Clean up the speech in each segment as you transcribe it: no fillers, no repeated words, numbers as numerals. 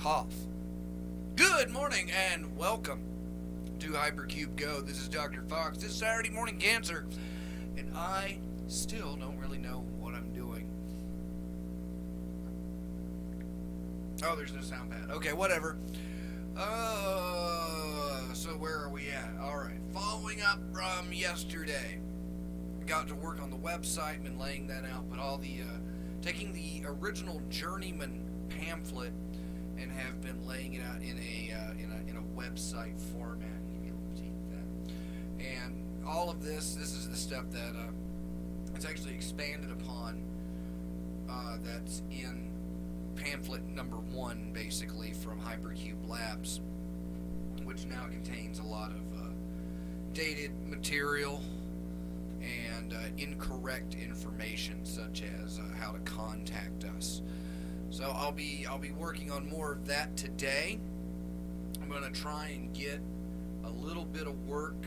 cough. Good morning and welcome to Hypercube Go. This is Doktor Faux. This is Saturday Morning Cancer, and I still don't really know what I'm doing. Oh, there's no sound pad. Okay, whatever. So where are we at? Alright, following up from yesterday. Got to work on the website, been laying that out, but taking the original Journeyman pamphlet and have been laying it out in a website format. And all of this is the stuff that it's actually expanded upon. That's in pamphlet number 1, basically, from Hypercube Labs, which now contains a lot of dated material and incorrect information, such as how to contact us. So I'll be working on more of that today. I'm going to try and get a little bit of work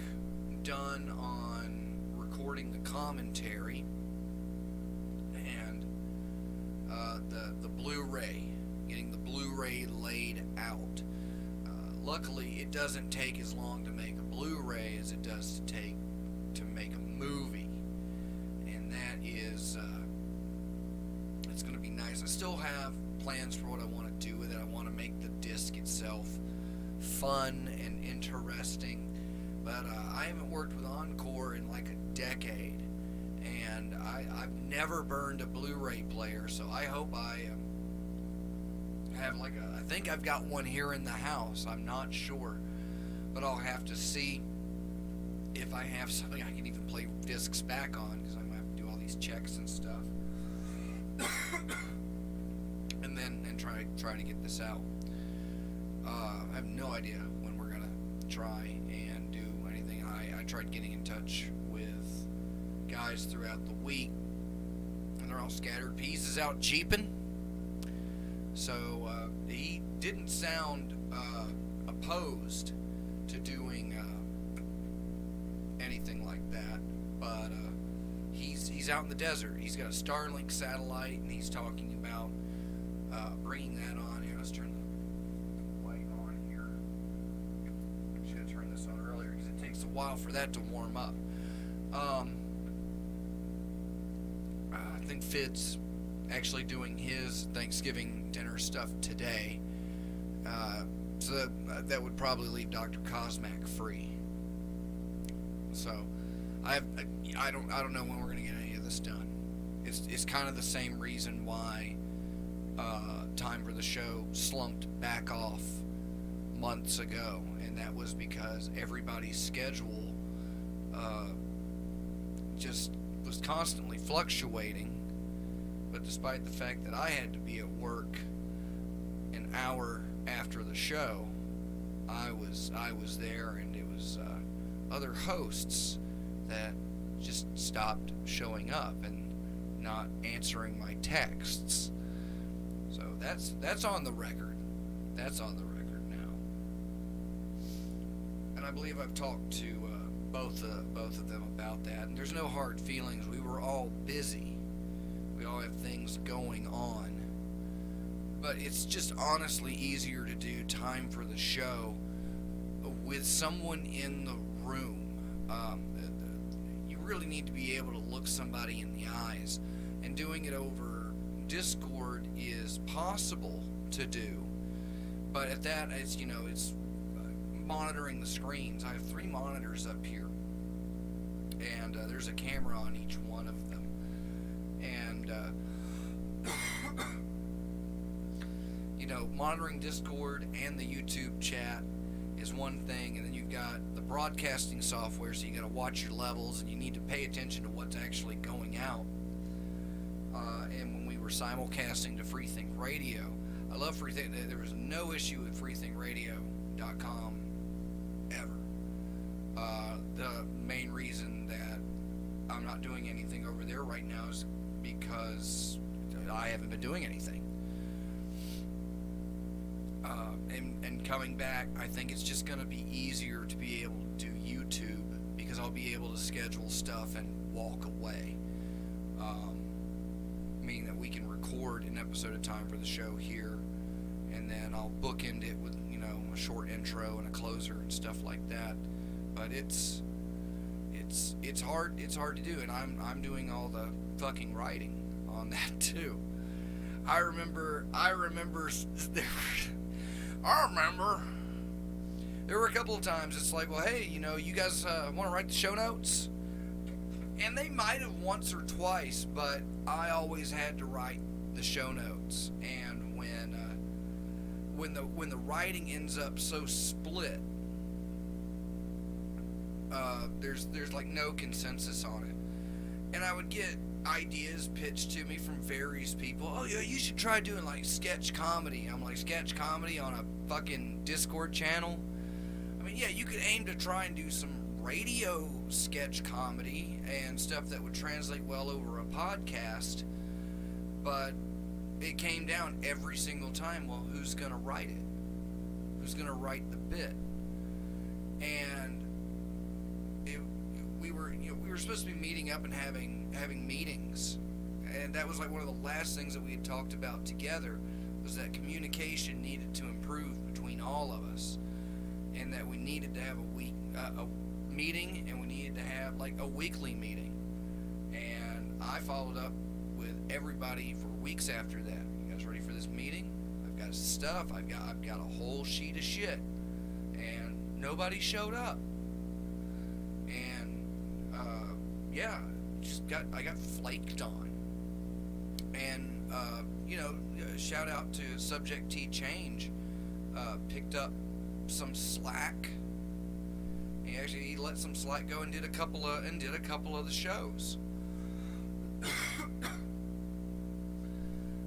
done on recording the commentary and the Blu-ray, getting the Blu-ray laid out. Luckily, it doesn't take as long to make a Blu-ray as it does to make a movie, and that is it's going to be nice. I still have plans for what I want to do with it. I want to make the disc itself fun and interesting, but I haven't worked with Encore in like a decade, and I've never burned a Blu-ray player, so I hope I have I think I've got one here in the house. I'm not sure, but I'll have to see if I have something I can even play discs back on, because I'm going to have to do all these checks and stuff. and try to get this out. I have no idea when we're going to try and do anything. I tried getting in touch with guys throughout the week, and they're all scattered pieces out cheaping. So he didn't sound opposed to doing anything like that, but he's out in the desert. He's got a Starlink satellite, and he's talking about bringing that on. Here, let's turn the light on here. Should have turned this on earlier because it takes a while for that to warm up. I think Fid's actually doing his Thanksgiving dinner stuff today, so that would probably leave Dr. Cosmac free. So I don't know when we're gonna get any of this done. It's kind of the same reason why time for the show slumped back off months ago, and that was because everybody's schedule just was constantly fluctuating. But despite the fact that I had to be at work an hour after the show, I was there, and it was other hosts that just stopped showing up and not answering my texts. So that's on the record. That's on the record now. And I believe I've talked to both of them about that. And there's no hard feelings. We were all busy. We all have things going on. But it's just honestly easier to do time for the show with someone in the room. You really need to be able to look somebody in the eyes, and doing it over Discord is possible to do, but at that, it's monitoring the screens. I have 3 monitors up here, and there's a camera on each one of them, and monitoring Discord and the YouTube chat is one thing, and then you've got the broadcasting software, so you got to watch your levels, and you need to pay attention to what's actually going out. And when we were simulcasting to Freethink Radio, I love Freethink. There was no issue with freethinkradio.com ever. The main reason that I'm not doing anything over there right now is because I haven't been doing anything. And coming back, I think it's just going to be easier to be able to do YouTube, because I'll be able to schedule stuff and walk away. Meaning that we can record an episode of time for the show here, and and then I'll bookend it with, a short intro and a closer and stuff like that. But it's hard to do, and I'm doing all the fucking writing on that too. I remember there were a couple of times it's like, well, hey, you guys want to write the show notes? And they might have once or twice, but I always had to write the show notes. And when the writing ends up so split, there's like no consensus on it. And I would get ideas pitched to me from various people. Oh, yeah, you should try doing like sketch comedy. I'm like, sketch comedy on a fucking Discord channel? I mean, yeah, you could aim to try and do some radio sketch comedy and stuff that would translate well over a podcast, but it came down every single time, well, who's going to write it? Who's going to write the bit? And we were supposed to be meeting up and having meetings, and that was like one of the last things that we had talked about together, was that communication needed to improve between all of us, and that we needed to have a meeting, and we needed to have like a weekly meeting. And I followed up with everybody for weeks after that. You guys ready for this meeting? I've got stuff. I've got a whole sheet of shit, and nobody showed up. And yeah, I got flaked on. And shout out to Subject T Change, picked up some slack. He let some slack go and did a couple of the shows.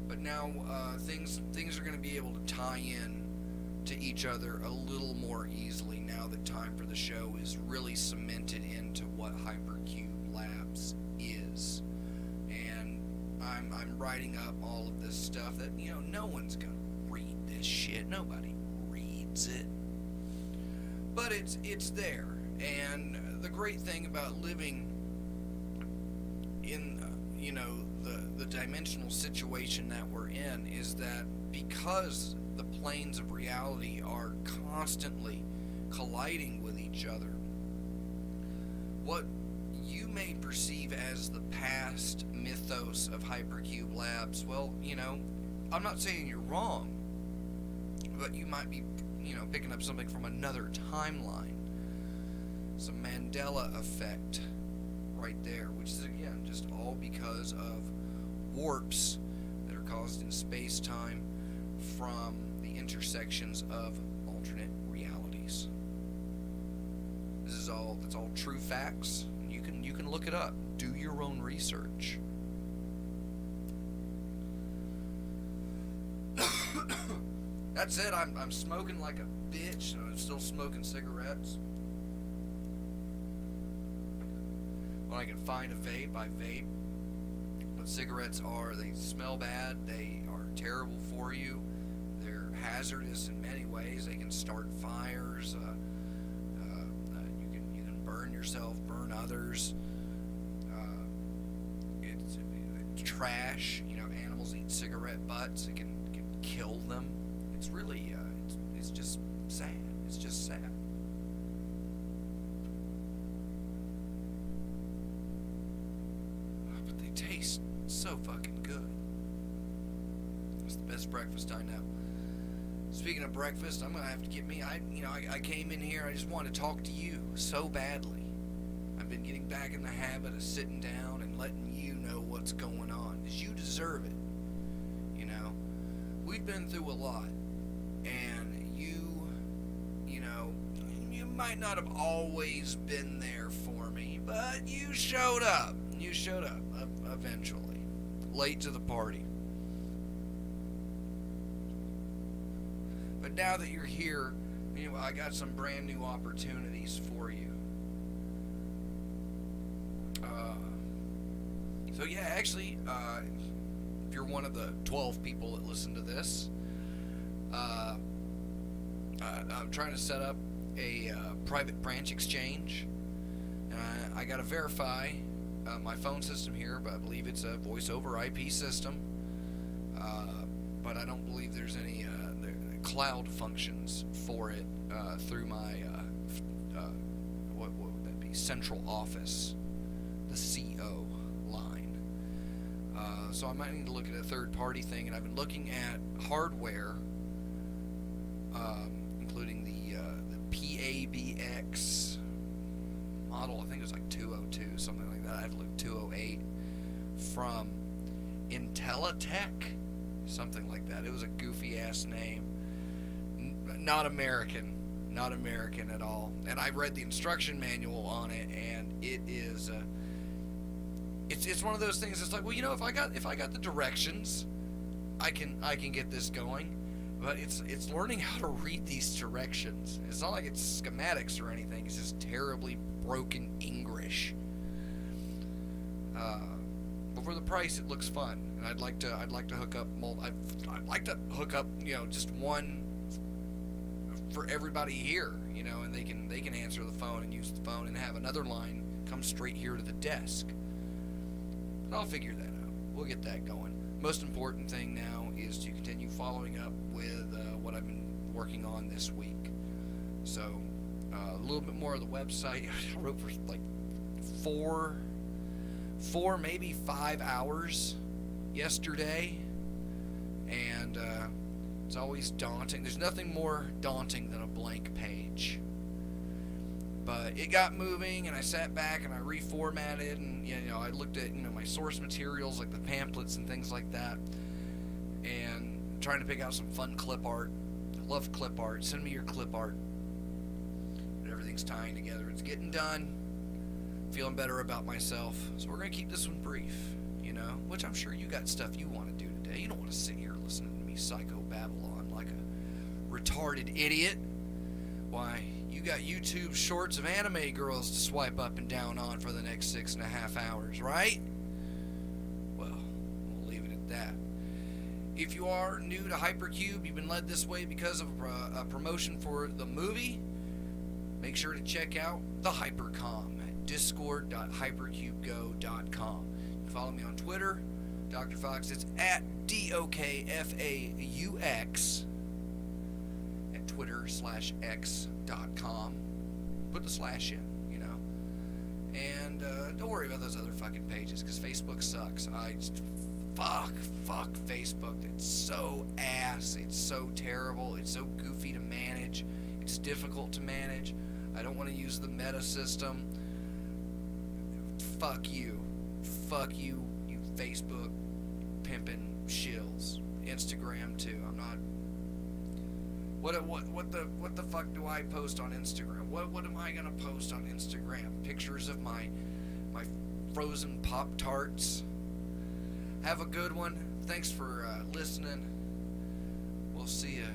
But now things are going to be able to tie in to each other a little more easily now that time for the show is really cemented into what Hypercube Labs is. And I'm writing up all of this stuff that no one's going to read this shit. Nobody reads it. But it's there. And the great thing about living in the dimensional situation that we're in is that because the planes of reality are constantly colliding with each other, what you may perceive as the past mythos of Hypercube Labs, well, I'm not saying you're wrong, but you might be picking up something from another timeline. Some Mandela effect right there, which is again just all because of warps that are caused in space-time from the intersections of alternate realities. That's all true facts. You can look it up. Do your own research. That said, I'm smoking like a bitch, and I'm still smoking cigarettes. When I can find a vape, I vape. But cigarettes they smell bad, they are terrible for you, they're hazardous in many ways, they can start fires, you can burn yourself, burn others, it's trash, animals eat cigarette butts, it can kill them. It's really, it's just sad. It's just sad. But they taste so fucking good. It's the best breakfast I know. Speaking of breakfast, I'm gonna have to get me. I came in here. I just want to talk to you so badly. I've been getting back in the habit of sitting down and letting you know what's going on, 'cause you deserve it. We've been through a lot, and you might not have always been there for me, but you showed up. You showed up eventually, late to the party. But now that you're here, I got some brand new opportunities for you. So yeah, actually, if you're one of the 12 people that listen to this, I'm trying to set up a private branch exchange. I got to verify my phone system here, but I believe it's a voice over IP system. But I don't believe there's any cloud functions for it through my what would that be? Central office, the CO line. So I might need to look at a third-party thing, and I've been looking at hardware, including the PABX model. I think it was like 202, something like that. I had to look 208 from Intellatech, something like that. It was a goofy ass name. Not American at all. And I read the instruction manual on it, and it is it's one of those things. It's like, well, if I got the directions, I can get this going. But it's learning how to read these directions. It's not like it's schematics or anything. It's just terribly broken English. But for the price, it looks fun, and I'd like to hook up I'd like to hook up just one for everybody here, and they can answer the phone and use the phone, and have another line come straight here to the desk. But I'll figure that out. We'll get that going. Most important thing now is to continue following up with what I've been working on this week. So a little bit more of the website. I wrote for like four, maybe 5 hours yesterday, and it's always daunting. There's nothing more daunting than a blank page. But it got moving, and I sat back and I reformatted, and I looked at my source materials, like the pamphlets and things like that, and trying to pick out some fun clip art. I love clip art. Send me your clip art. But everything's tying together. It's getting done. Feeling better about myself. So we're gonna keep this one brief, which I'm sure you got stuff you want to do today. You don't want to sit here listening to me psycho babble on like a retarded idiot. Why, you got YouTube shorts of anime girls to swipe up and down on for the next 6.5 hours, right? Well, we'll leave it at that. If you are new to Hypercube, you've been led this way because of a promotion for the movie, make sure to check out the Hypercom at discord.hypercubego.com. You can follow me on Twitter, Dr. Fox. It's at DOKFAUX at Twitter/X.com. Put the slash in, And don't worry about those other fucking pages, because Facebook sucks. Fuck Facebook. It's so ass. It's so terrible. It's so goofy to manage. It's difficult to manage. I don't want to use the meta system. Fuck you, you Facebook pimping shills. Instagram too. I'm not. What the fuck do I post on Instagram? What am I gonna post on Instagram? Pictures of my frozen Pop-Tarts. Have a good one. Thanks for listening. We'll see you